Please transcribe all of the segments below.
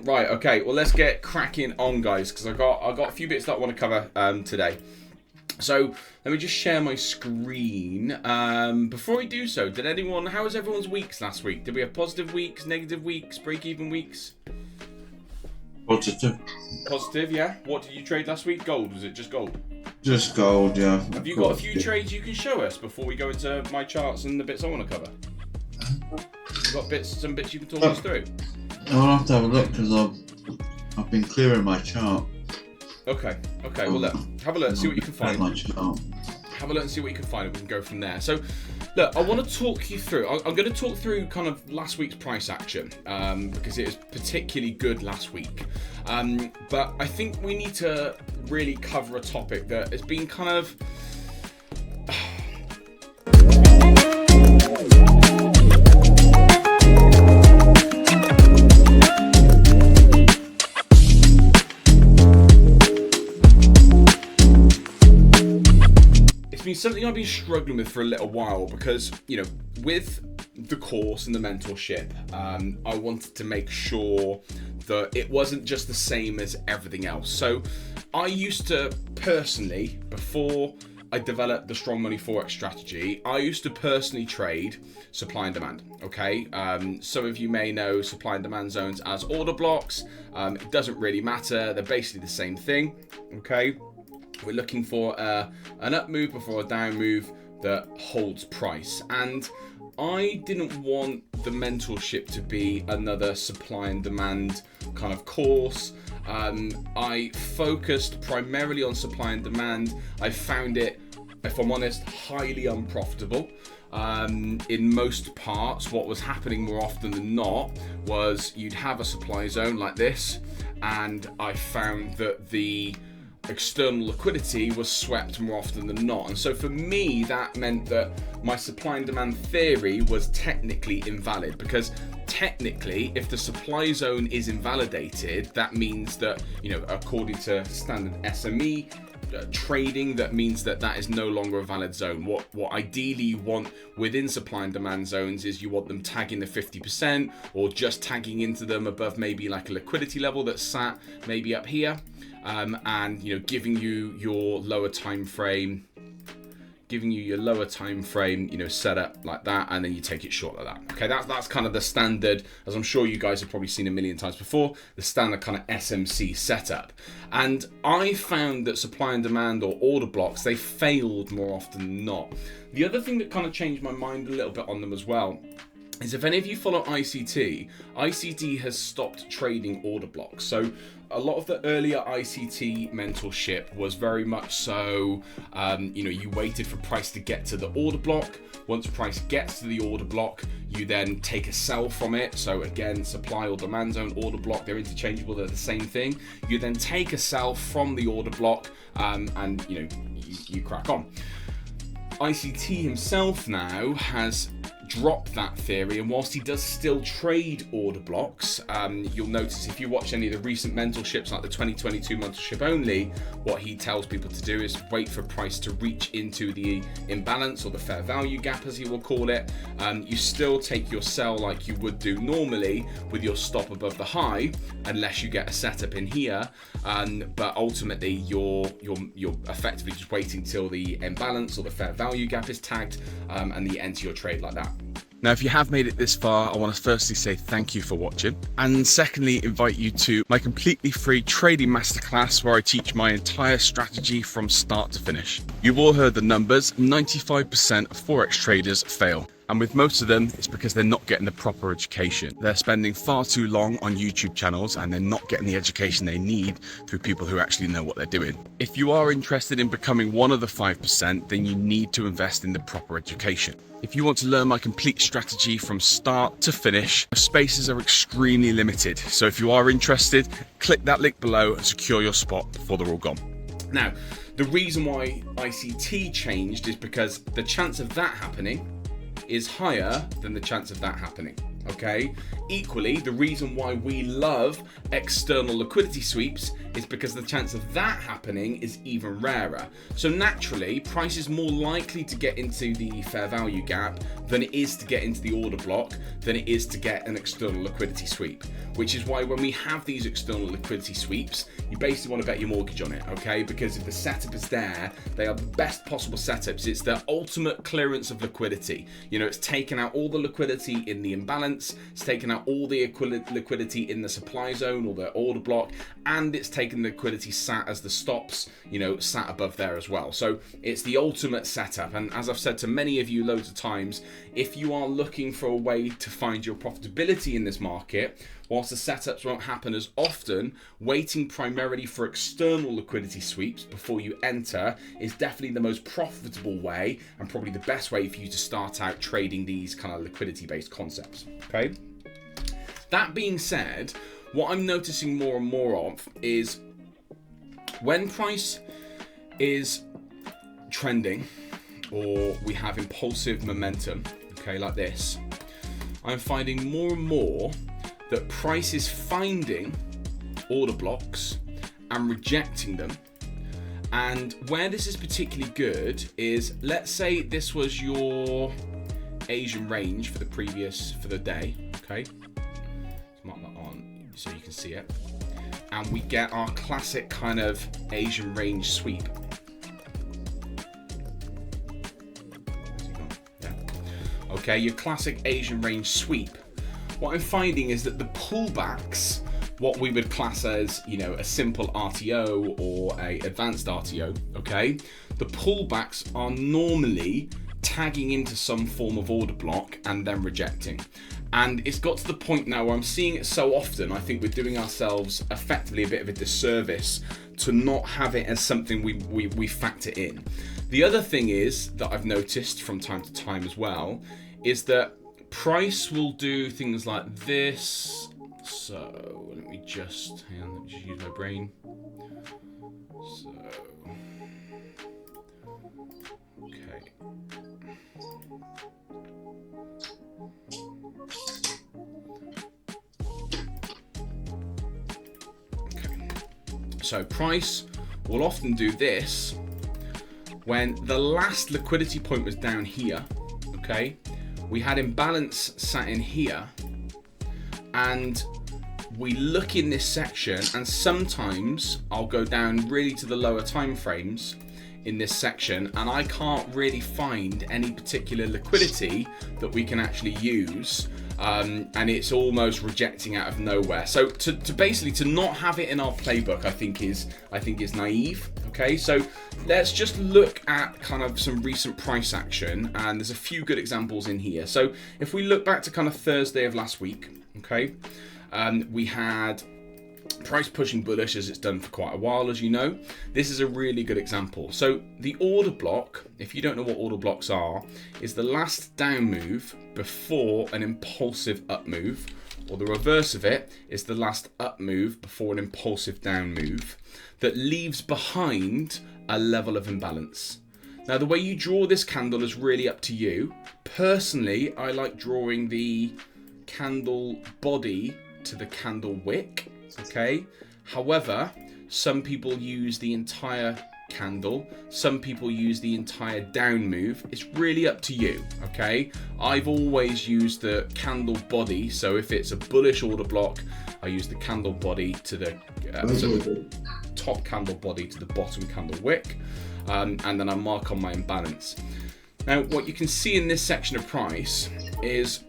Right, okay, well let's get cracking on, guys, because I got a few bits that I want to cover today. So let me just share my screen. Before we do so, how was everyone's weeks last week? Did we have positive weeks, negative weeks, break-even weeks? Positive. Positive, yeah. What did you trade last week? Gold, was it just gold? Just gold, yeah. Have you got a few trades you can show us before we go into my charts and the bits I want to cover? You got some bits you can talk us through? I'll have to have a look because I've been clearing my chart. Okay, well look, have a look, see what you can find. My chart. Have a look and see what you can find and we can go from there. So, look, I want to talk you through, I'm going to talk through kind of last week's price action because it was particularly good last week. But I think we need to really cover a topic that has been kind of... It's been something I've been struggling with for a little while because, you know, with the course and the mentorship, I wanted to make sure that it wasn't just the same as everything else. So I used to personally, before I developed the Strong Money Forex strategy, I used to personally trade supply and demand, okay? Some of you may know supply and demand zones as order blocks. It doesn't really matter. They're basically the same thing, okay? We're looking for an up move before a down move that holds price. And I didn't want the mentorship to be another supply and demand kind of course. I focused primarily on supply and demand. I found it, if I'm honest, highly unprofitable. In most parts, what was happening more often than not was you'd have a supply zone like this, and I found that the external liquidity was swept more often than not. And so for me, that meant that my supply and demand theory was technically invalid, because technically, if the supply zone is invalidated, that means that, you know, according to standard SME trading, that means that is no longer a valid zone. What ideally you want within supply and demand zones is you want them tagging the 50% or just tagging into them above maybe like a liquidity level that's sat maybe up here, and, you know, giving you your lower time frame, you know, set up like that, and then you take it short like that. Okay, that's kind of the standard, as I'm sure you guys have probably seen a million times before, the standard kind of SMC setup. And I found that supply and demand or order blocks, they failed more often than not. The other thing that kind of changed my mind a little bit on them as well is, if any of you follow ICT has stopped trading order blocks. So a lot of the earlier ICT mentorship was very much so, you know, you waited for price to get to the order block. Once price gets to the order block, you then take a sell from it. So again, supply or demand zone, order block, they're interchangeable, they're the same thing. You then take a sell from the order block, and, you know, you crack on. ICT himself now has dropped that theory, and whilst he does still trade order blocks, you'll notice if you watch any of the recent mentorships, like the 2022 mentorship only, what he tells people to do is wait for price to reach into the imbalance, or the fair value gap as he will call it. You still take your sell like you would do normally with your stop above the high, unless you get a setup in here, but ultimately you're effectively just waiting till the imbalance or the fair value gap is tagged, and then you enter your trade like that. Now, if you have made it this far, I want to firstly say thank you for watching, and secondly invite you to my completely free trading masterclass, where I teach my entire strategy from start to finish. You've all heard the numbers. 95% of Forex traders fail. And with most of them, it's because they're not getting the proper education. They're spending far too long on YouTube channels, and they're not getting the education they need through people who actually know what they're doing. If you are interested in becoming one of the 5%, then you need to invest in the proper education. If you want to learn my complete strategy from start to finish, spaces are extremely limited. So if you are interested, click that link below and secure your spot before they're all gone. Now, the reason why ICT changed is because the chance of that happening is higher than the chance of that happening. Okay. Equally, the reason why we love external liquidity sweeps is because the chance of that happening is even rarer. So naturally, price is more likely to get into the fair value gap than it is to get into the order block, than it is to get an external liquidity sweep. Which is why when we have these external liquidity sweeps, you basically want to bet your mortgage on it, okay? Because if the setup is there, they are the best possible setups. It's the ultimate clearance of liquidity. You know, it's taken out all the liquidity in the imbalance, it's taken out all the liquidity in the supply zone or the order block, and it's taken the liquidity sat as the stops, you know, sat above there as well. So it's the ultimate setup. And as I've said to many of you loads of times, if you are looking for a way to find your profitability in this market, whilst the setups won't happen as often, waiting primarily for external liquidity sweeps before you enter is definitely the most profitable way and probably the best way for you to start out trading these kind of liquidity-based concepts, okay? That being said, what I'm noticing more and more of is when price is trending or we have impulsive momentum, okay, like this, I'm finding more and more that price is finding order blocks and rejecting them. And where this is particularly good is, let's say this was your Asian range for the day, okay? Let's mark that on so you can see it. And we get our classic kind of Asian range sweep. Yeah. Okay, your classic Asian range sweep. What I'm finding is that the pullbacks, what we would class as, you know, a simple RTO or a advanced RTO, okay? The pullbacks are normally tagging into some form of order block and then rejecting. And it's got to the point now where I'm seeing it so often, I think we're doing ourselves effectively a bit of a disservice to not have it as something we factor in. The other thing is that I've noticed from time to time as well, is that price will do things like this. So let me just use my brain. So okay. So price will often do this when the last liquidity point was down here, okay? We had imbalance sat in here, and we look in this section, and sometimes I'll go down really to the lower time frames in this section, and I can't really find any particular liquidity that we can actually use, and it's almost rejecting out of nowhere. So to basically to not have it in our playbook, I think is naive. Okay, so let's just look at kind of some recent price action, and there's a few good examples in here. So if we look back to kind of Thursday of last week, okay, we had price pushing bullish as it's done for quite a while, as you know. This is a really good example. So the order block, if you don't know what order blocks are, is the last down move before an impulsive up move, or the reverse of it is the last up move before an impulsive down move that leaves behind a level of imbalance. Now, the way you draw this candle is really up to you. Personally, I like drawing the candle body to the candle wick, okay? However, some people use the entire candle, some people use the entire down move. It's really up to you, okay? I've always used the candle body, so if it's a bullish order block, I use the candle body to the top candle body to the bottom candle wick, and then I mark on my imbalance. Now, what you can see in this section of price is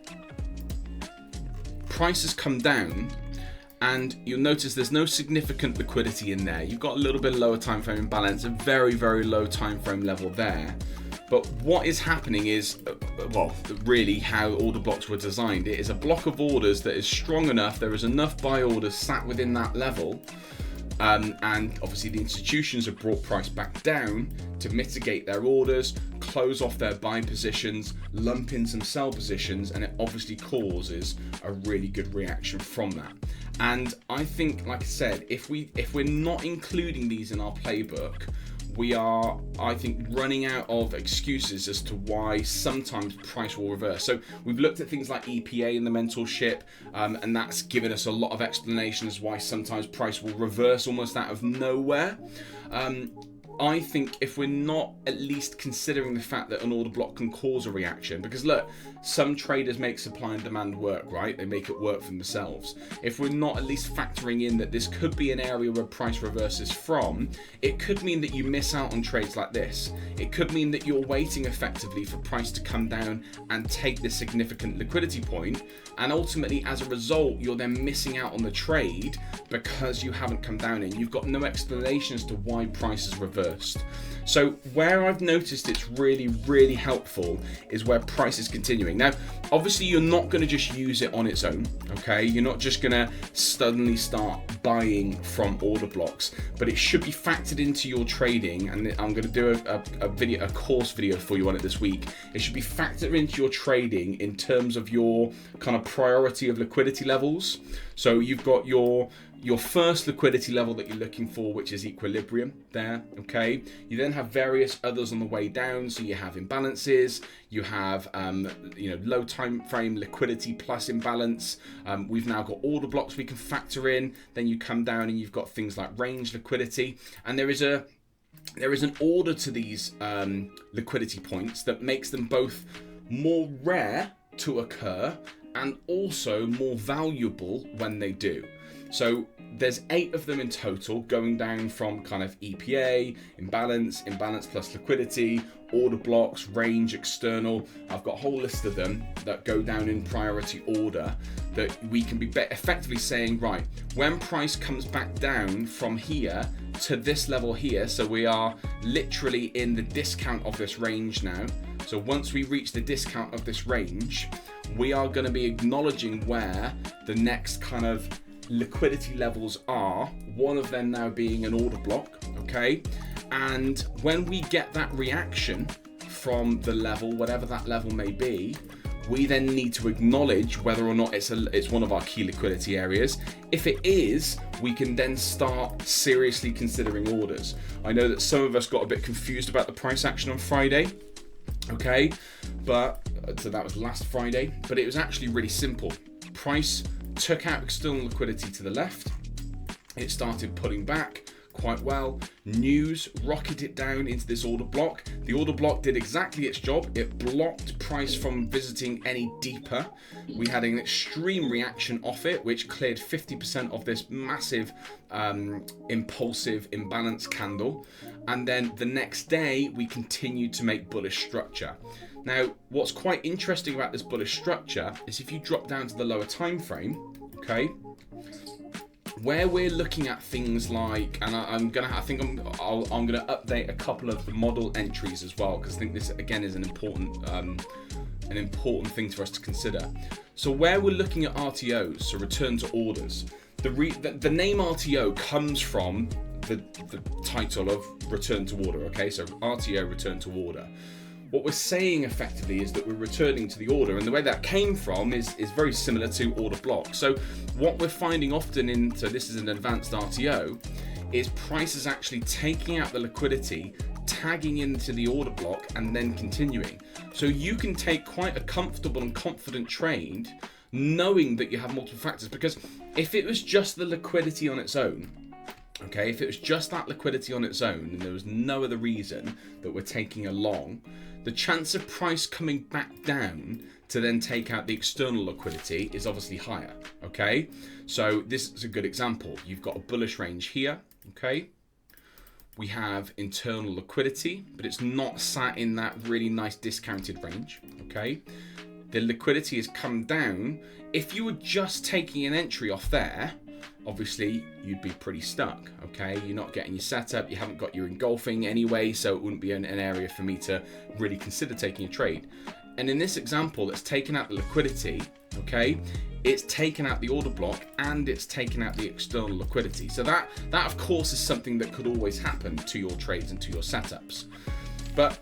price has come down, and you'll notice there's no significant liquidity in there. You've got a little bit of lower time frame imbalance, a very, very low time frame level there. But what is happening is, well, really how order blocks were designed. It is a block of orders that is strong enough, there is enough buy orders sat within that level, and obviously the institutions have brought price back down to mitigate their orders, close off their buy positions, lump in some sell positions, and it obviously causes a really good reaction from that. And I think, like I said, if we're not including these in our playbook, we are, I think, running out of excuses as to why sometimes price will reverse. So we've looked at things like EPA in the mentorship, and that's given us a lot of explanations why sometimes price will reverse almost out of nowhere. I think if we're not at least considering the fact that an order block can cause a reaction, because look, some traders make supply and demand work, right? They make it work for themselves. If we're not at least factoring in that this could be an area where price reverses from, it could mean that you miss out on trades like this. It could mean that you're waiting effectively for price to come down and take this significant liquidity point, and ultimately as a result you're then missing out on the trade because you haven't come down in. You've got no explanation as to why price has reversed. So where I've noticed it's really, really helpful is where price is continuing. Now, obviously you're not going to just use it on its own, okay? You're not just going to suddenly start buying from order blocks, but it should be factored into your trading. And I'm going to do a course video for you on it this week. It should be factored into your trading in terms of your kind of priority of liquidity levels. So you've got your first liquidity level that you're looking for, which is equilibrium there, okay? You then have various others on the way down. So you have imbalances, you have low time frame liquidity plus imbalance. We've now got order blocks we can factor in. Then you come down and you've got things like range liquidity, and there is an order to these liquidity points that makes them both more rare to occur and also more valuable when they do. So there's 8 of them in total, going down from kind of EPA, imbalance plus liquidity, order blocks, range, external. I've got a whole list of them that go down in priority order that we can be effectively saying, right, when price comes back down from here to this level here, so we are literally in the discount of this range now. So once we reach the discount of this range, we are going to be acknowledging where the next kind of liquidity levels are, one of them now being an order block, okay? And when we get that reaction from the level, whatever that level may be, we then need to acknowledge whether or not it's one of our key liquidity areas. If it is, we can then start seriously considering orders. I know that some of us got a bit confused about the price action on Friday, okay? So that was last Friday, but it was actually really simple. Price took out external liquidity to the left. It started pulling back quite well. News rocketed it down into this order block. The order block did exactly its job. It blocked price from visiting any deeper. We had an extreme reaction off it, which cleared 50% of this massive impulsive imbalance candle. And then the next day, we continued to make bullish structure. Now, what's quite interesting about this bullish structure is if you drop down to the lower time frame, okay, where we're looking at things like, and I'm gonna update a couple of the model entries as well, because I think this again is an important thing for us to consider. So where we're looking at RTOs, so return to orders, the name RTO comes from the title of return to order. Okay, so RTO, return to order. What we're saying effectively is that we're returning to the order, and the way that came from is very similar to order block. So what we're finding often so this is an advanced RTO, is prices actually taking out the liquidity, tagging into the order block, and then continuing. So you can take quite a comfortable and confident trade knowing that you have multiple factors, because if it was just the liquidity on its own, okay, if it was just that liquidity on its own and there was no other reason that we're taking along, the chance of price coming back down to then take out the external liquidity is obviously higher, okay? So this is a good example. You've got a bullish range here, okay? We have internal liquidity, but it's not sat in that really nice discounted range, okay? The liquidity has come down. If you were just taking an entry off there, obviously you'd be pretty stuck, okay? You're not getting your setup, you haven't got your engulfing anyway, so it wouldn't be an area for me to really consider taking a trade. And in this example, it's taken out the liquidity, okay? It's taken out the order block and it's taken out the external liquidity. So that of course is something that could always happen to your trades and to your setups. But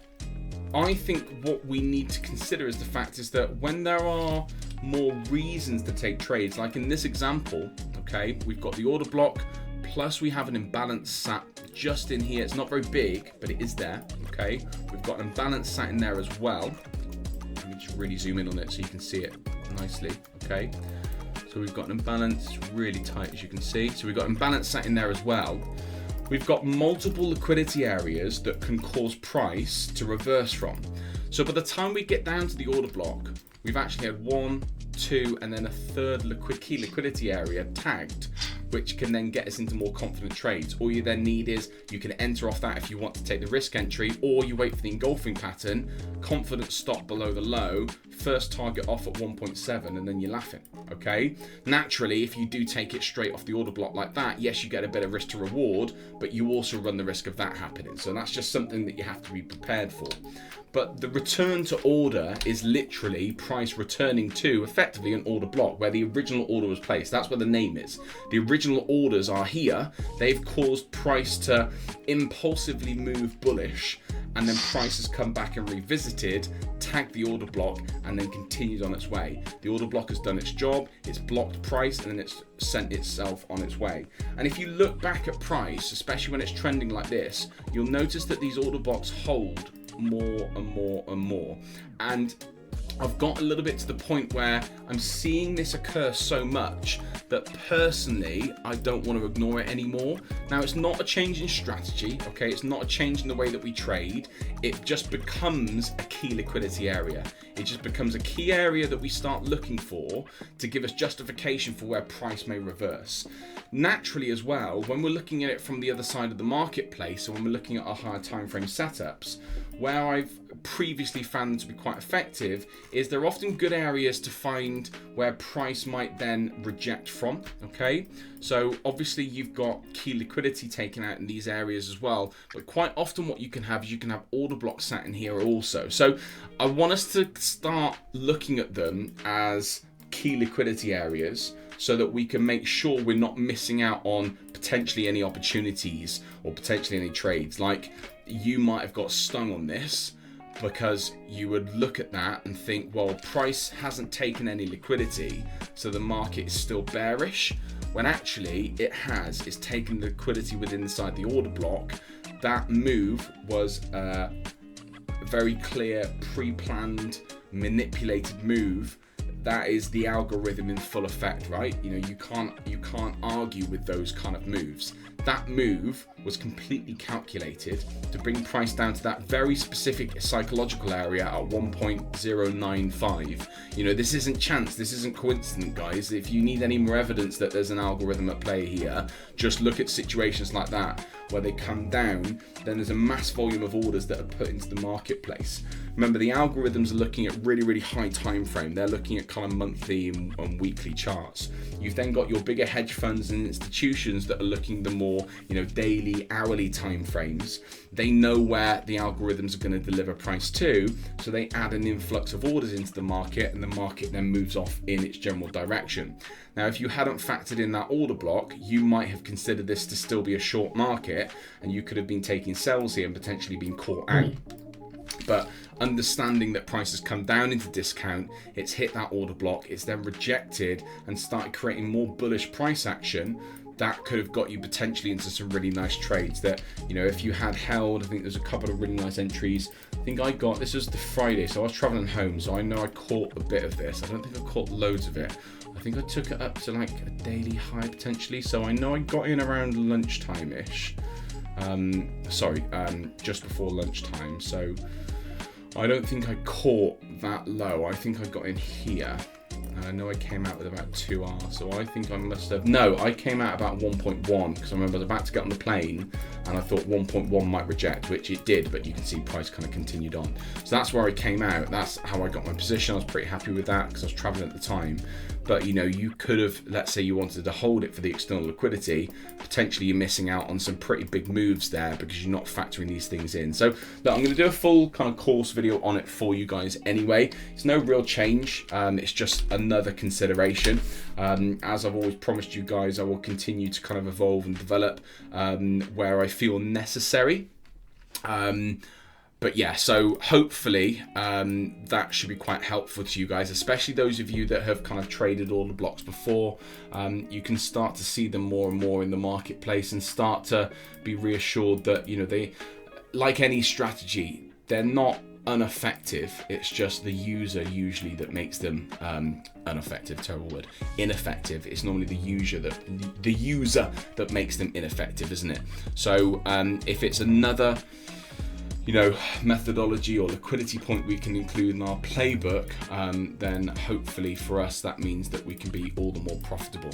I think what we need to consider is the fact is that when there are more reasons to take trades, like in this example, okay, we've got the order block, plus we have an imbalance sat just in here. It's not very big, but it is there, okay? We've got an imbalance sat in there as well. Let me just really zoom in on it so you can see it nicely, okay? So we've got an imbalance, it's really tight as you can see. So we've got imbalance sat in there as well. We've got multiple liquidity areas that can cause price to reverse from. So by the time we get down to the order block, we've actually had 1, 2, and then a third key liquidity area tagged, which can then get us into more confident trades. All you then need is you can enter off that if you want to take the risk entry, or you wait for the engulfing pattern, confident stop below the low, first target off at 1.7, and then you're laughing, okay? Naturally, if you do take it straight off the order block like that, yes, you get a bit of risk to reward, but you also run the risk of that happening. So that's just something that you have to be prepared for. But the return to order is literally price returning to effectively an order block where the original order was placed. That's where the name is. The original orders are here. They've caused price to impulsively move bullish, and then price has come back and revisited, tagged the order block, and then continued on its way. The order block has done its job, it's blocked price, and then it's sent itself on its way. And if you look back at price, especially when it's trending like this, you'll notice that these order blocks hold more and more and more. And I've got a little bit to the point where I'm seeing this occur so much that personally I don't want to ignore it anymore. Now, it's not a change in strategy, okay? It's not a change in the way that we trade. It just becomes a key liquidity area. It just becomes a key area that we start looking for to give us justification for where price may reverse. Naturally as well, when we're looking at it from the other side of the marketplace, and when we're looking at our higher time frame setups, where I've previously found them to be quite effective is they're often good areas to find where price might then reject from, okay? So obviously you've got key liquidity taken out in these areas as well, but quite often what you can have is you can have order blocks sat in here also. So I want us to start looking at them as key liquidity areas so that we can make sure we're not missing out on potentially any opportunities or potentially any trades. Like, you might have got stung on this because you would look at that and think, well, price hasn't taken any liquidity, so the market is still bearish, when actually it has. It's taken liquidity within inside the order block. That move was a very clear, pre-planned, manipulated move. That is the algorithm in full effect, right? You know, you can't argue with those kind of moves. That move was completely calculated to bring price down to that very specific psychological area at 1.095. You know, this isn't chance, this isn't coincidence, guys. If you need any more evidence that there's an algorithm at play here, just look at situations like that where they come down, then there's a mass volume of orders that are put into the marketplace. Remember, the algorithms are looking at really, really high time frame. They're looking at kind of monthly and weekly charts. You've then got your bigger hedge funds and institutions that are looking the more, you know, daily, hourly time frames. They know where the algorithms are going to deliver price to, so they add an influx of orders into the market, and the market then moves off in its general direction. Now, if you hadn't factored in that order block, you might have considered this to still be a short market, and you could have been taking sells here and potentially been caught out. But understanding that price has come down into discount, it's hit that order block, it's then rejected and started creating more bullish price action, that could have got you potentially into some really nice trades that, you know, if you had held, I think there's a couple of really nice entries. I think I got, this was the Friday, so I was traveling home, so I know I caught a bit of this. I don't think I caught loads of it. I think I took it up to like a daily high potentially, so I know I got in around lunchtime-ish. Just before lunchtime, so I don't think I caught that low. I think I got in here, and I know I came out with about 2R, so I think I must have, no, I came out about 1.1, because I remember I was about to get on the plane, and I thought 1.1 might reject, which it did, but you can see price kind of continued on. So that's where I came out, that's how I got my position. I was pretty happy with that, because I was traveling at the time. But, you know, you could have, let's say you wanted to hold it for the external liquidity, potentially you're missing out on some pretty big moves there because you're not factoring these things in. So, look, I'm going to do a full kind of course video on it for you guys anyway. It's no real change. It's just another consideration. As I've always promised you guys, I will continue to kind of evolve and develop where I feel necessary. But yeah, so hopefully that should be quite helpful to you guys, especially those of you that have kind of traded order blocks before. You can start to see them more and more in the marketplace and start to be reassured that, you know, they, like any strategy, they're not ineffective. It's just the user usually that makes them ineffective. Terrible word. Ineffective. It's normally the user that makes them ineffective, isn't it? So if it's another, you know, methodology or liquidity point we can include in our playbook, then hopefully for us that means that we can be all the more profitable.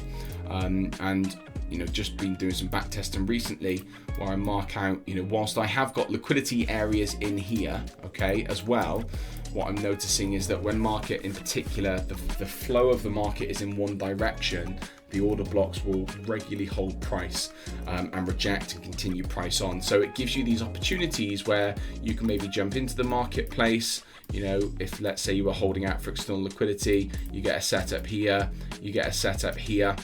And you know, just been doing some back testing recently where I mark out, you know, whilst I have got liquidity areas in here, okay, as well, what I'm noticing is that when market in particular, the flow of the market is in one direction, the order blocks will regularly hold price and reject and continue price on. So it gives you these opportunities where you can maybe jump into the marketplace. You know, if let's say you were holding out for external liquidity, you get a setup here, you get a setup here.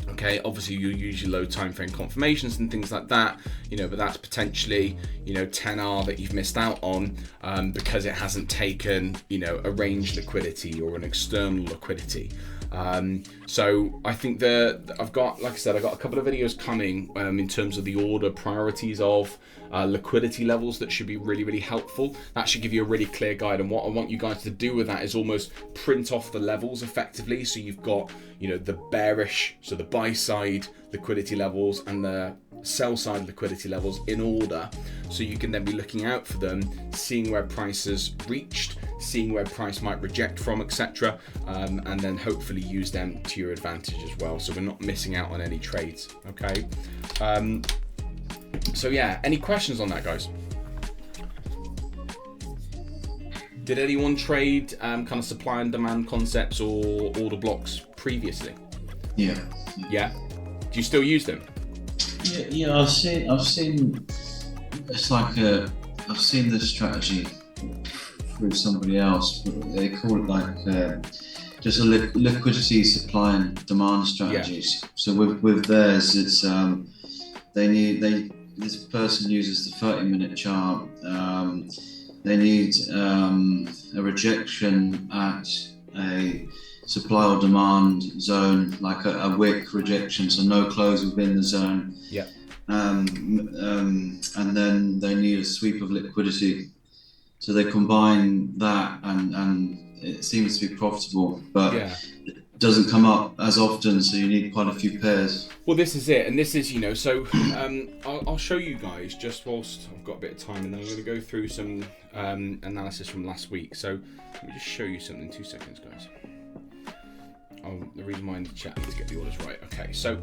Okay, obviously you use your low time frame confirmations and things like that, you know, but that's potentially, you know, 10R that you've missed out on because it hasn't taken, you know, a range liquidity or an external liquidity. So I think that I've got, like I said, I've got a couple of videos coming in terms of the order priorities of liquidity levels that should be really, really helpful. That should give you a really clear guide. And what I want you guys to do with that is almost print off the levels effectively. So you've got, you know, the bearish, so the buy side liquidity levels and the sell side liquidity levels in order. So you can then be looking out for them, seeing where prices reached, seeing where price might reject from, etc. And then hopefully use them to your advantage as well. So we're not missing out on any trades, okay? So yeah, any questions on that, guys? Did anyone trade kind of supply and demand concepts or order blocks previously? Yeah. Yeah? Do you still use them? Yeah. I've seen. It's like I've seen this strategy through somebody else, but they call it like just a liquidity supply and demand strategies. Yeah. So with theirs, it's this person uses the 30-minute chart. They need a rejection at a supply or demand zone, like a wick rejection, so no close within the zone. Yeah. And then they need a sweep of liquidity. So they combine that, and it seems to be profitable, but it doesn't come up as often, so you need quite a few pairs. Well, this is it, and this is, you know, so I'll show you guys just whilst I've got a bit of time, and then I'm going to go through some analysis from last week. So let me just show you something. 2 seconds, guys. The reason why I need to chat is to get the orders right. Okay, so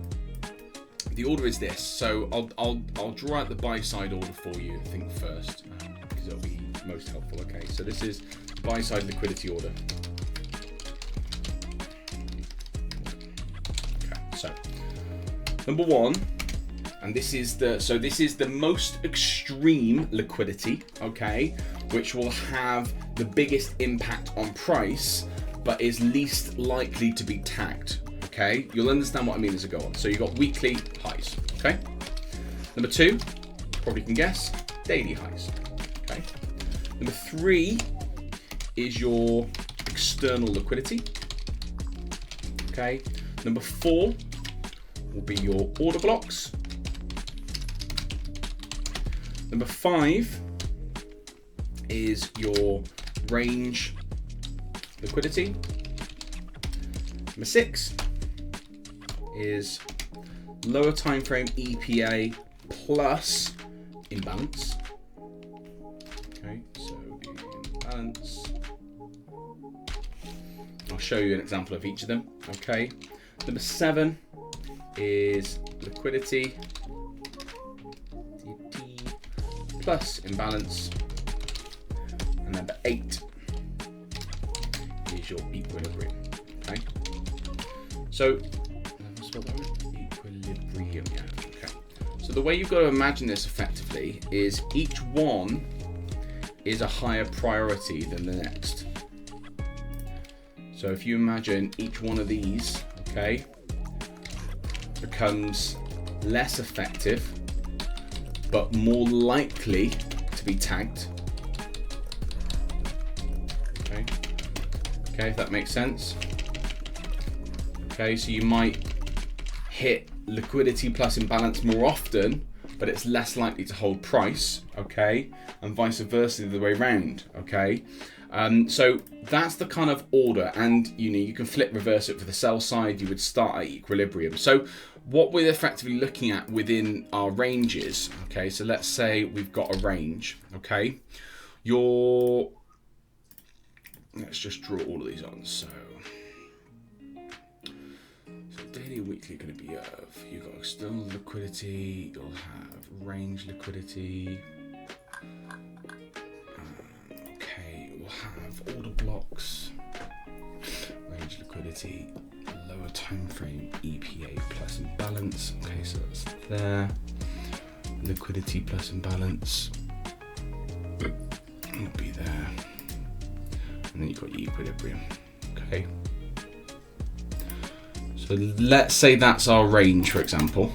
the order is this. So I'll draw out the buy side order for you, I think, first, because it'll be most helpful. Okay, so this is buy side liquidity order. Okay, so number one, and this is the most extreme liquidity, okay, which will have the biggest impact on price, but is least likely to be tagged. Okay, you'll understand what I mean as I go on. So you've got weekly highs. Okay, number two, probably can guess, daily highs. Okay, number three is your external liquidity. Okay, number four will be your order blocks. Number five is your range liquidity. Number six is lower time frame EPA plus imbalance. Okay, so imbalance. I'll show you an example of each of them. Okay, number seven is liquidity plus imbalance, and number 8 is your equilibrium. Okay, so equilibrium. Yeah. Okay. So the way you've got to imagine this effectively is each one is a higher priority than the next. So if you imagine each one of these, okay, becomes less effective but more likely to be tagged, Okay, if that makes sense. Okay, so you might hit liquidity plus imbalance more often, but it's less likely to hold price, okay, and vice versa the way around, okay. So that's the kind of order, and you can flip reverse it for the sell side. You would start at equilibrium. So what we're effectively looking at within our ranges, okay, so let's say we've got a range, okay, let's just draw all of these on. So daily and weekly are going to be you've got external liquidity, you'll have range liquidity. Okay, we'll have order blocks, range liquidity, lower time frame EPA plus imbalance. Okay, so that's there. Liquidity plus imbalance will be there, and then you've got equilibrium. Okay. So let's say that's our range, for example.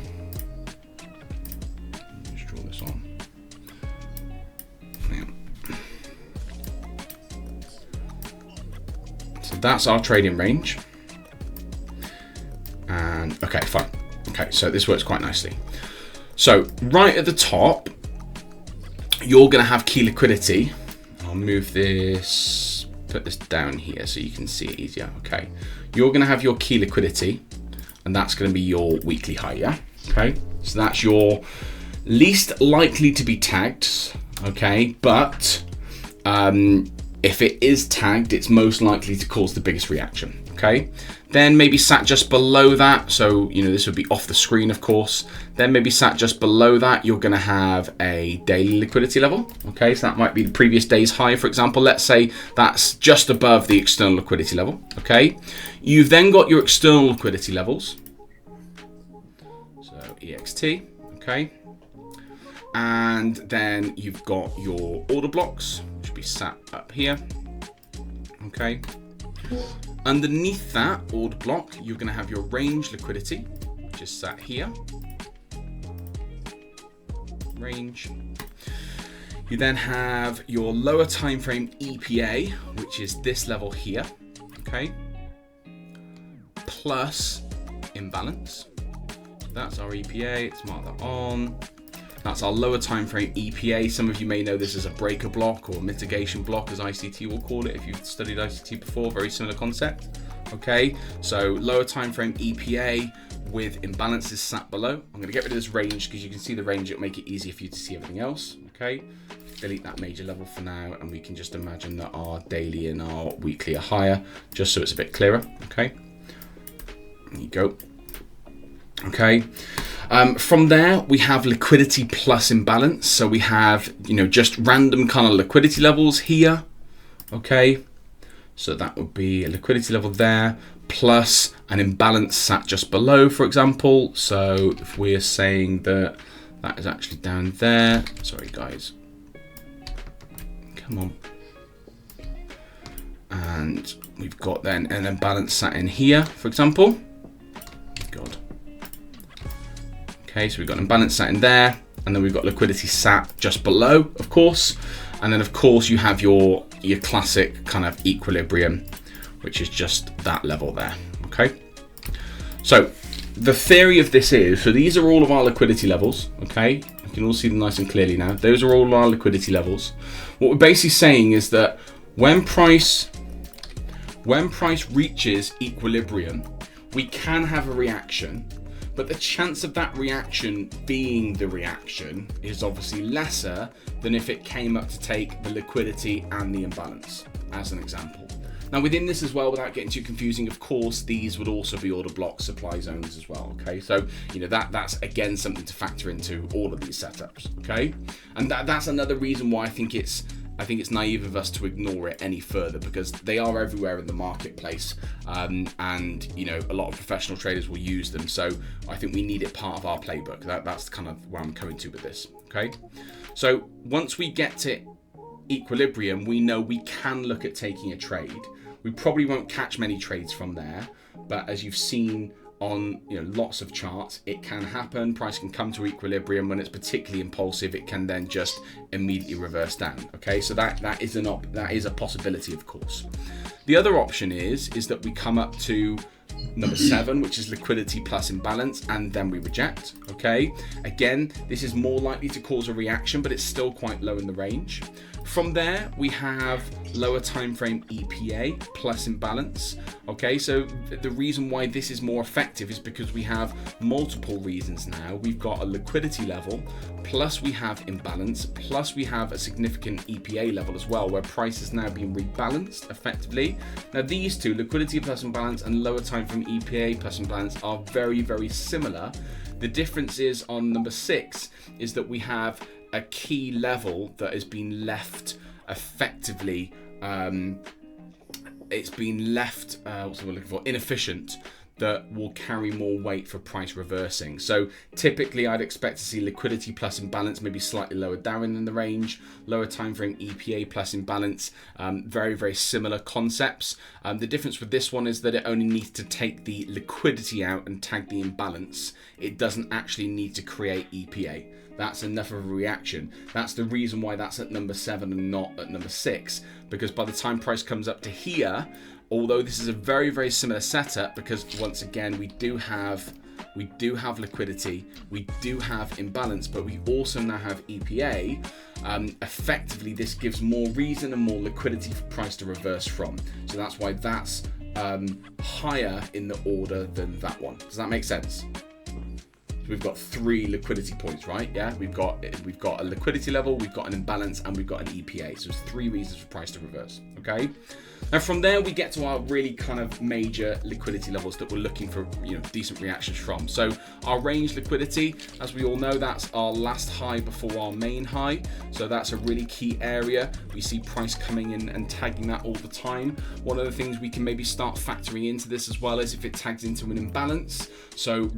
Let's draw this on. Yeah. So that's our trading range. And okay, fine. Okay, so this works quite nicely. So right at the top, you're going to have key liquidity. I'll move this, put this down here so you can see it easier. Okay. You're going to have your key liquidity, and that's going to be your weekly high, yeah? Okay, so that's your least likely to be tagged, okay? But if it is tagged, it's most likely to cause the biggest reaction, okay? Then maybe sat just below that, so this would be off the screen, of course. Then maybe sat just below that, you're going to have a daily liquidity level, okay? So that might be the previous day's high, for example. Let's say that's just above the external liquidity level, okay? You've then got your external liquidity levels, so EXT, okay? And then you've got your order blocks, which will be sat up here, okay? Underneath that order block, you're going to have your range liquidity, which is sat here. Range. You then have your lower time frame EPA, which is this level here, okay? Plus imbalance. That's our EPA. Let's mark that on. That's our lower time frame EPA. Some of you may know this as a breaker block or mitigation block, as ICT will call it if you've studied ICT before. Very similar concept. Okay, so lower time frame EPA with imbalances sat below. I'm going to get rid of this range because you can see the range. It'll make it easier for you to see everything else. Okay, delete that major level for now, and we can just imagine that our daily and our weekly are higher, just so it's a bit clearer. Okay, there you go. Okay. From there, we have liquidity plus imbalance. So we have, just random kind of liquidity levels here. Okay. So that would be a liquidity level there plus an imbalance sat just below, for example. So if we're saying that that is actually down there. Sorry, guys. Come on. And we've got then an imbalance sat in here, for example. God. Okay, so we've got an imbalance sat in there, and then we've got liquidity sat just below, of course. And then, of course, you have your classic kind of equilibrium, which is just that level there, okay? So the theory of this is, so these are all of our liquidity levels, okay? You can all see them nice and clearly now. Those are all our liquidity levels. What we're basically saying is that when price reaches equilibrium, we can have a reaction, but the chance of that reaction being the reaction is obviously lesser than if it came up to take the liquidity and the imbalance, as an example. Now within this as well, without getting too confusing, of course, these would also be order blocks, supply zones as well, okay? So, that's again something to factor into all of these setups, okay? And that's another reason why I think it's naive of us to ignore it any further, because they are everywhere in the marketplace, and a lot of professional traders will use them. So I think we need it part of our playbook. That's kind of where I'm coming to with this. Okay, so once we get to equilibrium, we know we can look at taking a trade. We probably won't catch many trades from there, but as you've seen on lots of charts, it can happen. Price can come to equilibrium. When it's particularly impulsive, it can then just immediately reverse down. Okay, so that is a possibility, of course. The other option is that we come up to number 7, which is liquidity plus imbalance, and then we reject. Okay, again, this is more likely to cause a reaction, but it's still quite low in the range. From there, we have lower time frame EPA plus imbalance. Okay, so the reason why this is more effective is because we have multiple reasons now. We've got a liquidity level, plus we have imbalance, plus we have a significant EPA level as well, where price is now being rebalanced effectively. Now these two, liquidity plus imbalance and lower time frame EPA plus imbalance, are very, very similar. The difference is on number 6 is that we have a key level that has been left effectively, it's been left, what's the word looking for, inefficient, that will carry more weight for price reversing. So typically I'd expect to see liquidity plus imbalance maybe slightly lower down in the range, lower time frame EPA plus imbalance, very, very similar concepts. The difference with this one is that it only needs to take the liquidity out and tag the imbalance. It doesn't actually need to create EPA. That's enough of a reaction. That's the reason why that's at number 7 and not at number 6, because by the time price comes up to here, although this is a very, very similar setup, because once again we do have liquidity, we do have imbalance, but we also now have EPA. Effectively, this gives more reason and more liquidity for price to reverse from. So that's why that's higher in the order than that one. Does that make sense? So we've got 3 liquidity points, right? Yeah, we've got a liquidity level, we've got an imbalance, and we've got an EPA. So it's 3 reasons for price to reverse. Okay. Now from there we get to our really kind of major liquidity levels that we're looking for, decent reactions from. So our range liquidity, as we all know, that's our last high before our main high. So that's a really key area. We see price coming in and tagging that all the time. One of the things we can maybe start factoring into this as well is if it tags into an imbalance. So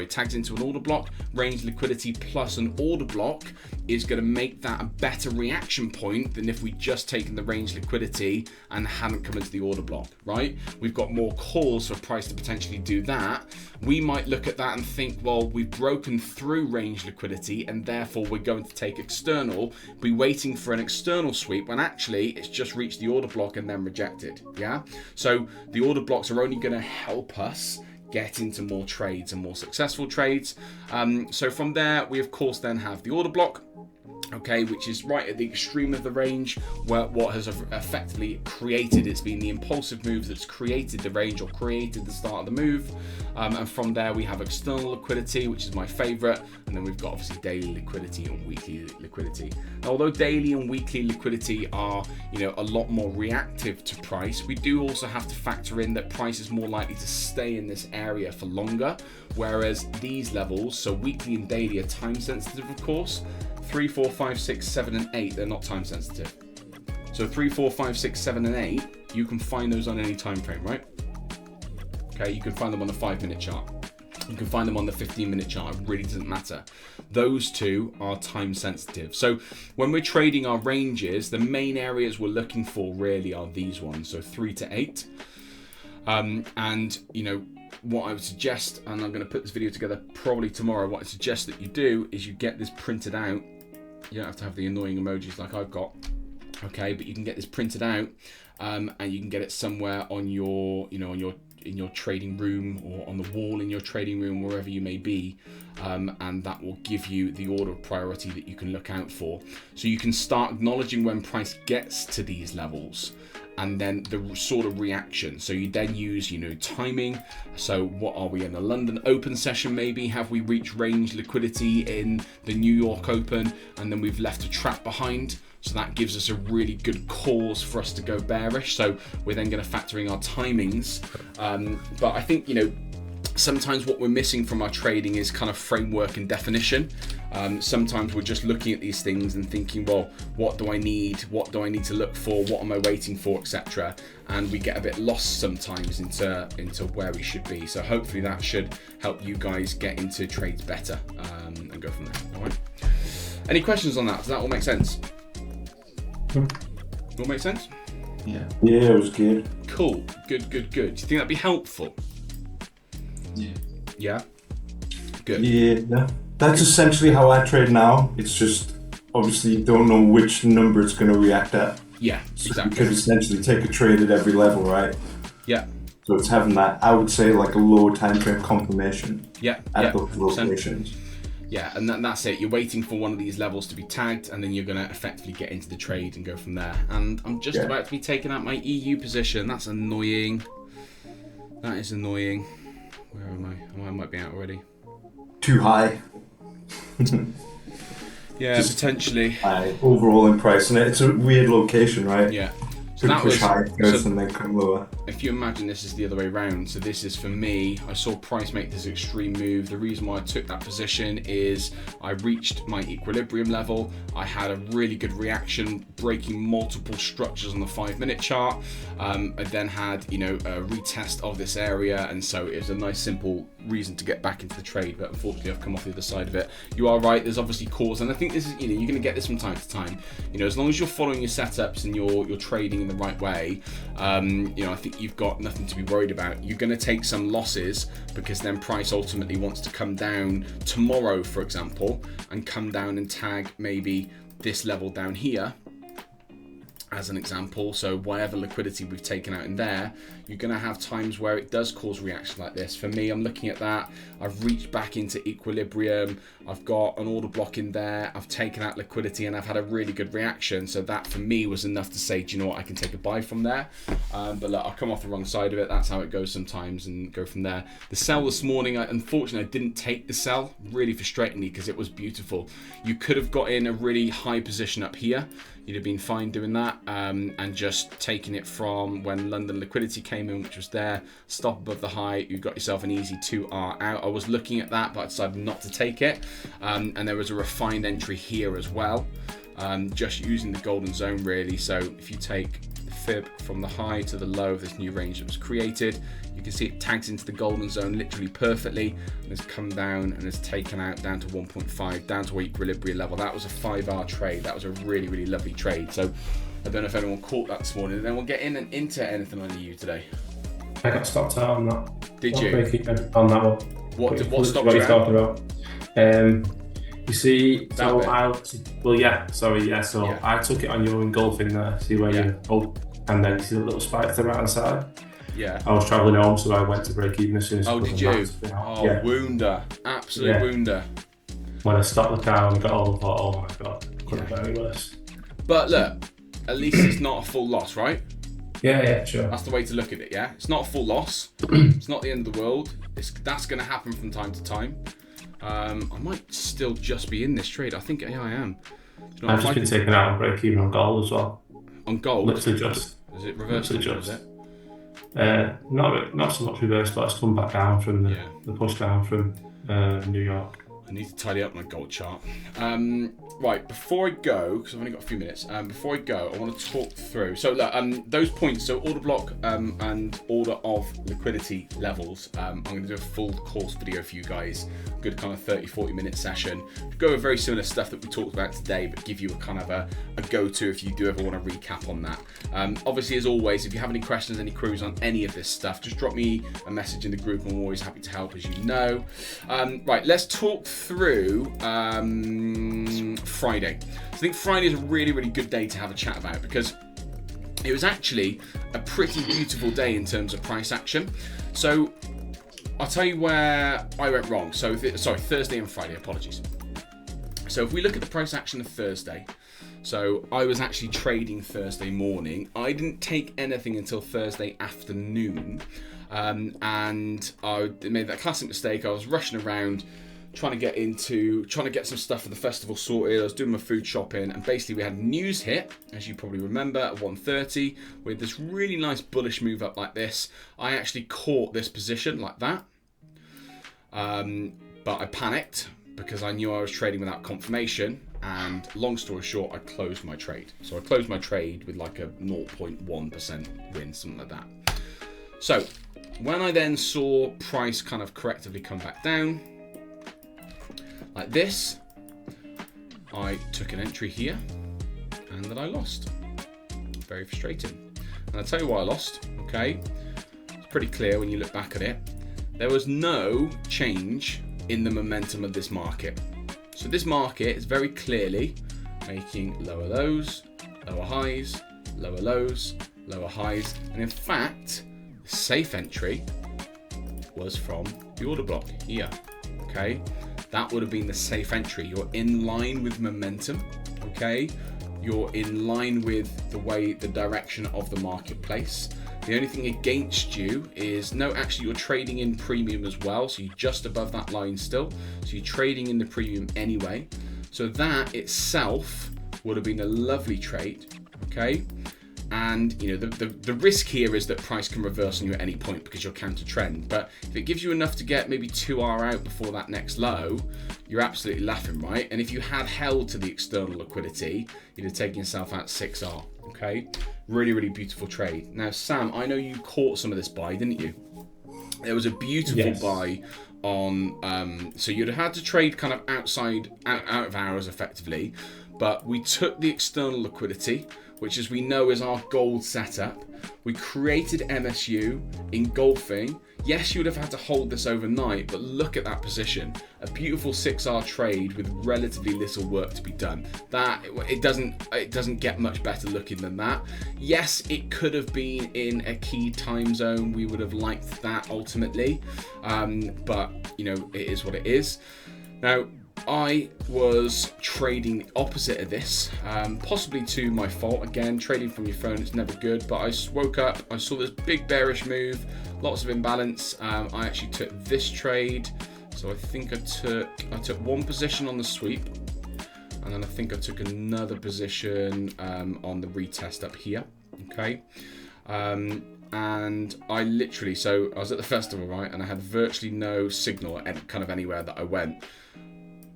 tags into an order block, range liquidity plus an order block is going to make that a better reaction point than if we just taken the range liquidity and hadn't come into the order block, right? We've got more calls for price to potentially do that. We might look at that and think, well, we've broken through range liquidity and therefore we're going to take external, be waiting for an external sweep when actually it's just reached the order block and then rejected. Yeah, so the order blocks are only going to help us get into more trades and more successful trades. So from there, we of course then have the order block, okay, which is right at the extreme of the range, where what has effectively created, it's been the impulsive move that's created the range or created the start of the move. And from there we have external liquidity, which is my favorite, and then we've got obviously daily liquidity and weekly liquidity. Now, although daily and weekly liquidity are a lot more reactive to price, we do also have to factor in that price is more likely to stay in this area for longer, whereas these levels, so weekly and daily, are time sensitive, of course. 3, 4, 5, 6, 7, and 8, they're not time sensitive. So 3, 4, 5, 6, 7, and 8, you can find those on any time frame, right? Okay, you can find them on the 5-minute chart. You can find them on the 15-minute chart. It really doesn't matter. Those two are time sensitive. So when we're trading our ranges, the main areas we're looking for really are these ones. So 3 to 8. And what I would suggest, and I'm going to put this video together probably tomorrow, what I suggest that you do is you get this printed out. You don't have to have the annoying emojis like I've got, okay, but you can get this printed out, and you can get it somewhere on your, in your trading room or on the wall in your trading room, wherever you may be, and that will give you the order of priority that you can look out for. So you can start acknowledging when price gets to these levels, and then the sort of reaction. So you then use, timing. So what are we in the London Open session maybe? Have we reached range liquidity in the New York Open, and then we've left a trap behind? So that gives us a really good cause for us to go bearish. So we're then going to factor in our timings. But I think, sometimes what we're missing from our trading is kind of framework and definition. Sometimes we're just looking at these things and thinking, well, what do I need? What do I need to look for? What am I waiting for, etc. And we get a bit lost sometimes into where we should be. So hopefully that should help you guys get into trades better, and go from there. All right. Any questions on that? Does that all make sense? All make sense? Yeah. Yeah, it was good. Cool. Good. Do you think that'd be helpful? Yeah. Good. Yeah, that's essentially how I trade now. It's just obviously you don't know which number it's going to react at. Yeah, So exactly. you could essentially take a trade at every level, right? Yeah. So it's having that, I would say, like a low time frame confirmation at those 100%. locations. Yeah, and that's it. You're waiting for one of these levels to be tagged, and then you're going to effectively get into the trade and go from there. And I'm just about to be taking out my EU position. That's annoying. That is annoying. Where am I? Oh, I might be out already. Too high. Yeah, Just potentially. High overall in price, and it's a weird location, right? Yeah. So that push high first and then come lower. If you imagine this is the other way around, so this is for me, I saw price make this extreme move. The reason why I took that position is I reached my equilibrium level. I had a really good reaction, breaking multiple structures on the 5-minute chart. I then had, a retest of this area, and so it was a nice simple reason to get back into the trade, but unfortunately I've come off the other sid of it. You are right, there's obviously cause, and I think this is, you're going to get this from time to time. As long as you're following your setups and you're trading in the right way, I think you've got nothing to be worried about. You're going to take some losses because then price ultimately wants to come down tomorrow, for example, and come down and tag maybe this level down here as an example. So whatever liquidity we've taken out in there, you're going to have times where it does cause reaction like this. For me, I'm looking at that. I've reached back into equilibrium. I've got an order block in there. I've taken out liquidity and I've had a really good reaction. So that for me was enough to say, do you know what, I can take a buy from there. But look, I'll come off the wrong side of it. That's how it goes sometimes, and go from there. The sell this morning, unfortunately, I didn't take the sell, really frustratingly, because it was beautiful. You could have got in a really high position up here. You'd have been fine doing that, and just taking it from when London liquidity came in, which was there, stop above the high, you got yourself an easy 2R out. I was looking at that, but I decided not to take it. And there was a refined entry here as well, just using the golden zone really. So if you take the fib from the high to the low of this new range that was created, you can see it tags into the golden zone literally perfectly, and has come down and has taken out down to 1.5, down to equilibrium level. That was a 5R trade. That was a really, really lovely trade. So I don't know if anyone caught that this morning. And then we'll get in and into anything on you today. I got stopped out on that. Did you? On that one. What stopped you out? Talking about? You see, so I took it on your engulfing there. See where you and then you see the little spike to the right hand side. Yeah. I was travelling home, so I went to break even as soon as. Oh, did you? Wounder, absolute wounder. When I stopped the car and I got home, I thought, oh my god, couldn't have been any worse. But look, at least it's not a full loss, right? Yeah, sure. That's the way to look at it, yeah? It's not a full loss. It's not the end of the world. That's going to happen from time to time. I might still just be in this trade. I think I am. I've just been taken out on break even on gold as well. On gold? Literally just. Is it reversed? Is it? Not so much reversed, but it's come back down from the push down from New York. I need to tidy up my gold chart. Right, before I go, because I've only got a few minutes, before I go, I want to talk through. So look, those points, so order block and order of liquidity levels, I'm going to do a full course video for you guys. Good kind of 30-40 minute session. Go over very similar stuff that we talked about today, but give you a kind of a go-to if you do ever want to recap on that. Obviously, as always, if you have any questions, any queries on any of this stuff, just drop me a message in the group. I'm always happy to help, as you know. Right, let's talk through Friday. I think Friday is a really, really good day to have a chat about, because it was actually a pretty beautiful day in terms of price action. So I'll tell you where I went wrong. So Thursday and Friday, apologies. So if we look at the price action of Thursday, so I was actually trading Thursday morning. I didn't take anything until Thursday afternoon, and I made that classic mistake. I was rushing around trying to get some stuff for the festival sorted. I was doing my food shopping, and basically we had news hit, as you probably remember, at 1:30 with this really nice bullish move up like this. I actually caught this position like that, but I panicked because I knew I was trading without confirmation, and long story short, I closed my trade. So I closed my trade with like a 0.1% win, something like that. So when I then saw price kind of correctively come back down like this, I took an entry here, and then I lost. Very frustrating. And I'll tell you why I lost, okay? It's pretty clear when you look back at it. there was no change in the momentum of this market. So this market is very clearly making lower lows, lower highs, lower lows, lower highs, and in fact, the safe entry was from the order block here. Okay, that would have been the safe entry. You're in line with momentum. Okay, you're in line with the direction of the marketplace. The only thing against you is, no, actually you're trading in premium as well, so you're just above that line still, so you're trading in the premium anyway. So that itself would have been a lovely trade. Okay, and you know the risk here is that price can reverse on you at any point because you're counter trend, but if it gives you enough to get maybe 2R out before that next low, you're absolutely laughing, right? And if you had held to the external liquidity, you'd have taken yourself out 6R. Okay, really, really beautiful trade. Now Sam, I know you caught some of this buy, didn't you? There was a beautiful buy on so you'd have had to trade kind of out of hours effectively, but we took the external liquidity, which as we know is our gold setup. We created MSU engulfing. Yes, you would have had to hold this overnight, but look at that position. A beautiful 6R trade with relatively little work to be done. That it doesn't get much better looking than that. Yes, it could have been in a key time zone. We would have liked that ultimately, but you know, it is what it is. Now, I was trading the opposite of this, possibly to my fault. Again, trading from your phone is never good, but I woke up, I saw this big bearish move, lots of imbalance. I actually took this trade. So I think I took one position on the sweep, and then I think I took another position on the retest up here. Okay. And I literally, so I was at the festival, right, and I had virtually no signal at kind of anywhere that I went.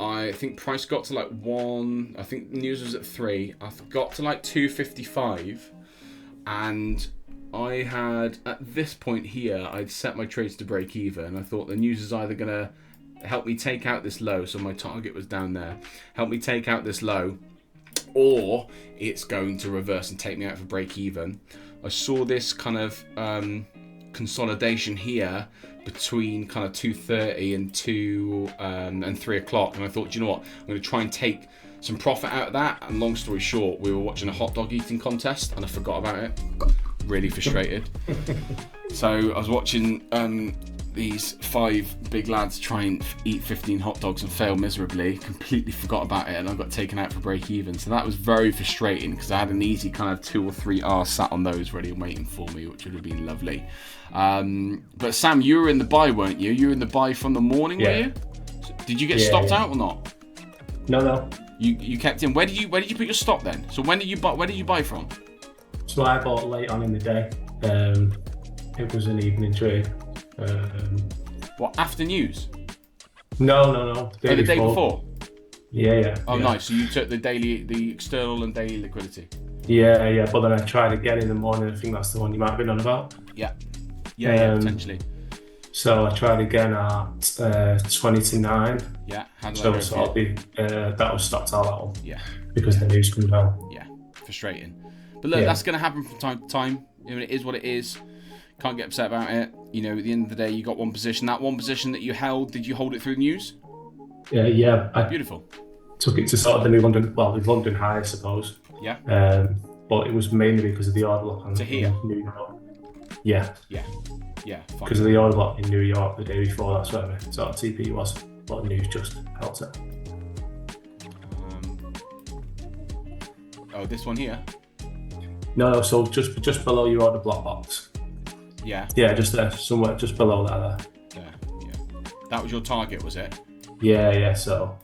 I think price got to like 1, I think news was at 3. I got to like 255, and I had, at this point here, I'd set my trades to break even, and I thought the news is either gonna help me take out this low, so my target was down there, help me take out this low, or it's going to reverse and take me out for break even. I saw this kind of consolidation here between kind of 2:30 and 3 o'clock, and I thought, do you know what, I'm going to try and take some profit out of that. And long story short, we were watching a hot dog eating contest and I forgot about it. Really frustrated. So I was watching these 5 big lads try and eat 15 hot dogs and fail miserably, completely forgot about it, and I got taken out for break even. So that was very frustrating because I had an easy kind of 2 or 3 hours sat on those ready and waiting for me, which would have been lovely. But Sam, you were in the buy, weren't you? You were in the buy from the morning, were you? So did you get stopped out or not? No. You kept in. Where did you put your stop then? So when did you buy? Where did you buy from? So I bought late on in the day. It was an evening trade. What, after news? No. The day before? Yeah. Oh, nice. So you took the external and daily liquidity? Yeah. But then I tried again in the morning. I think that's the one you might have been on about. Yeah, potentially. So I tried again at 20 to 9. Yeah. How did so sort of that was stopped out, that one. Yeah. Because the news comes down. Yeah. Frustrating. But look, that's going to happen from time to time. I mean, it is what it is. Can't get upset about it. You know, at the end of the day, you got one position. That one position that you held, did you hold it through the news? Yeah. Beautiful. Took it to sort of the London high, I suppose. Yeah. But it was mainly because of the order block on to here. New York. Yeah. Fine. Because of the order block in New York the day before, that's where my sort of TP was. But the news just helped it. This one here? No, so just below your order block box. Yeah. Yeah, just there, somewhere just below that there. Yeah. That was your target, was it? Yeah. So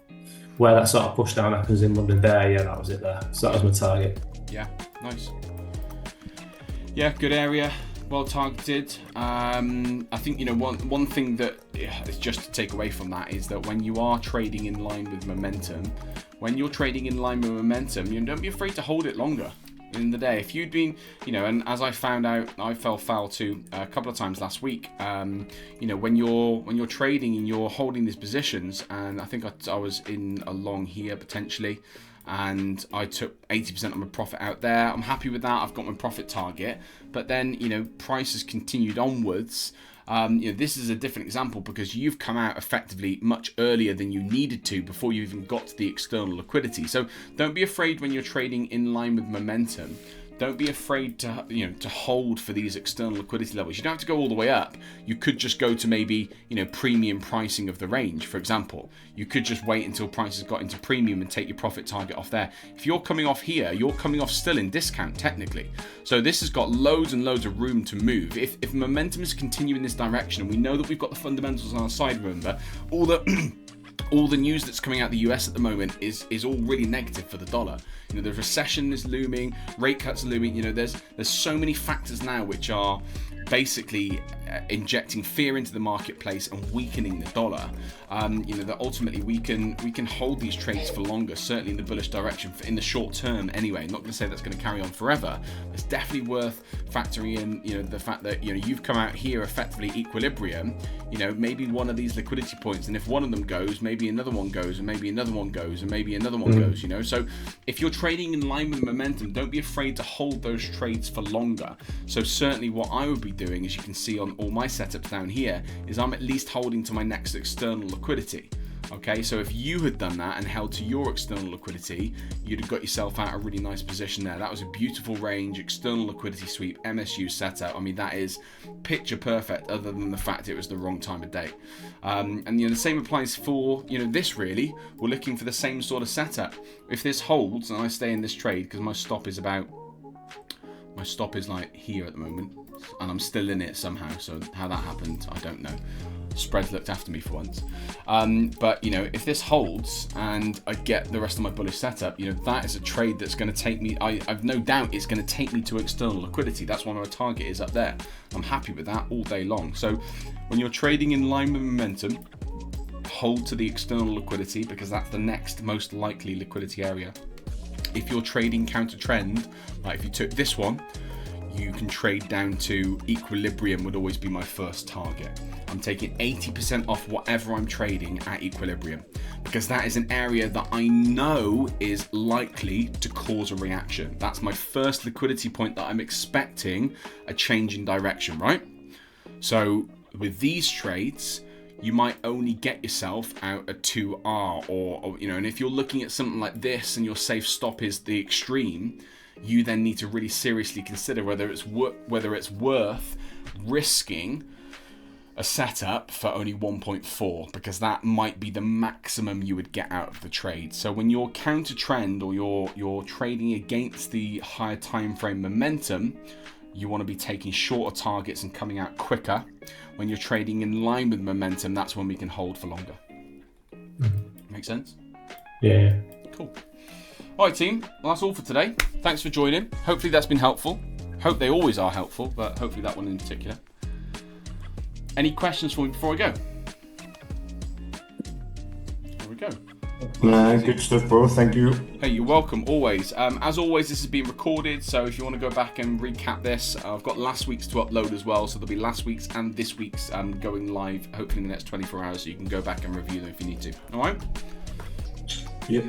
where that sort of push down happens in London there, yeah, that was it there. So that was my target. Yeah, nice. Yeah, good area, well targeted. I think, you know, one thing that is just to take away from that is that when you are trading in line with momentum, you don't be afraid to hold it longer. In the day, if you'd been, you know, and as I found out, I fell foul too a couple of times last week. You know, when you're trading and you're holding these positions, and I think I was in a long here potentially, and I took 80% of my profit out there. I'm happy with that. I've got my profit target, but then, you know, price has continued onwards. This is a different example because you've come out effectively much earlier than you needed to before you even got to the external liquidity. So don't be afraid when you're trading in line with momentum. Don't be afraid to hold for these external liquidity levels. You don't have to go all the way up. You could just go to maybe, premium pricing of the range, for example. You could just wait until prices got into premium and take your profit target off there. If you're coming off here, you're coming off still in discount technically. So this has got loads and loads of room to move. If momentum is continuing this direction, and we know that we've got the fundamentals on our side, remember, all the news that's coming out of the US at the moment is all really negative for the dollar. The recession is looming, rate cuts are looming. There's so many factors now which are basically injecting fear into the marketplace and weakening the dollar. That ultimately we can hold these trades for longer, certainly in the bullish direction in the short term anyway. Not going to say that's going to carry on forever. It's definitely worth factoring in, the fact that you've come out here effectively equilibrium. Maybe one of these liquidity points, and if one of them goes, maybe another one goes, and maybe another one goes, and maybe another one goes. So if you're trading in line with momentum, don't be afraid to hold those trades for longer. So certainly what I would be doing, as you can see on all my setups down here, is I'm at least holding to my next external liquidity. Okay, so if you had done that and held to your external liquidity, you'd have got yourself out a really nice position there. That was a beautiful range, external liquidity sweep, MSU setup. I mean, that is picture perfect, other than the fact it was the wrong time of day. And the same applies for this really. We're looking for the same sort of setup. If this holds and I stay in this trade, because my stop is like here at the moment, and I'm still in it somehow. So how that happened, I don't know. Spread looked after me for once. But if this holds and I get the rest of my bullish setup, that is a trade that's going to take me, I've no doubt it's going to take me to external liquidity. That's why my target is up there. I'm happy with that all day long. So when you're trading in line with momentum, hold to the external liquidity, because that's the next most likely liquidity area. If you're trading counter trend, like if you took this one, you can trade down to equilibrium would always be my first target. I'm taking 80% off whatever I'm trading at equilibrium, because that is an area that I know is likely to cause a reaction. That's my first liquidity point that I'm expecting a change in direction, right? So with these trades, you might only get yourself out a 2R or and if you're looking at something like this and your safe stop is the extreme, you then need to really seriously consider whether it's worth risking a setup for only 1.4, because that might be the maximum you would get out of the trade. So when you're counter trend or you're trading against the higher time frame momentum, you want to be taking shorter targets and coming out quicker. When you're trading in line with momentum, that's when we can hold for longer. Make sense? Yeah. Cool. All right, team. Well, that's all for today. Thanks for joining. Hopefully that's been helpful. Hope they always are helpful, but hopefully that one in particular. Any questions for me before I go? There we go. Good stuff, bro. Thank you. Hey, you're welcome, always. As always, this has been recorded, so if you want to go back and recap this, I've got last week's to upload as well, so there'll be last week's and this week's going live, hopefully in the next 24 hours, so you can go back and review them if you need to. All right? Yep.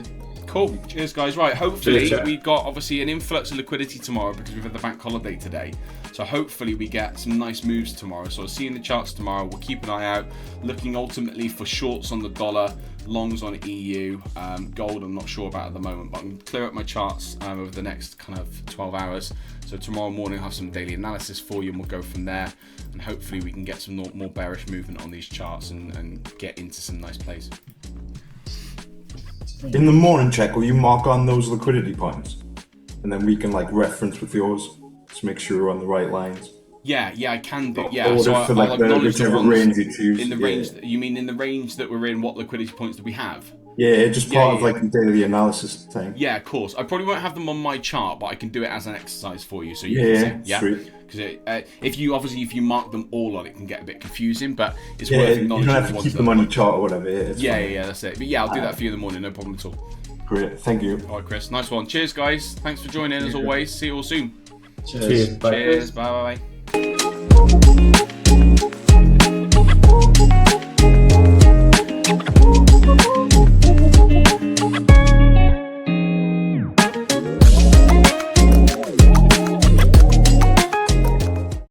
Cool. Cheers, guys. Right, hopefully we've got obviously an influx of liquidity tomorrow because we've had the bank holiday today. So hopefully we get some nice moves tomorrow. So I'll see you in the charts tomorrow. We'll keep an eye out, looking ultimately for shorts on the dollar, longs on EU. Gold I'm not sure about at the moment, but I'm going to clear up my charts over the next kind of 12 hours. So tomorrow morning I'll have some daily analysis for you and we'll go from there. And hopefully we can get some more bearish movement on these charts and get into some nice plays. In the morning check, will you mark on those liquidity points? And then we can reference with yours to make sure we're on the right lines. Yeah, I can do. Yeah, so for I'll acknowledge the ones range you choose. in the range. You mean in the range that we're in? What liquidity points do we have? Yeah, just part of the daily analysis thing. Yeah, of course. I probably won't have them on my chart, but I can do it as an exercise for you, so you can see. Yeah, sweet. Because if you mark them all on, it can get a bit confusing. But it's worth acknowledging. You don't have to keep them on your chart or whatever. Yeah, that's it. But yeah, I'll do that for you in the morning. No problem at all. Great, thank you. All right, Chris. Nice one. Cheers, guys. Thanks for joining as always. See you all soon. Cheers. Cheers. Bye. Bye.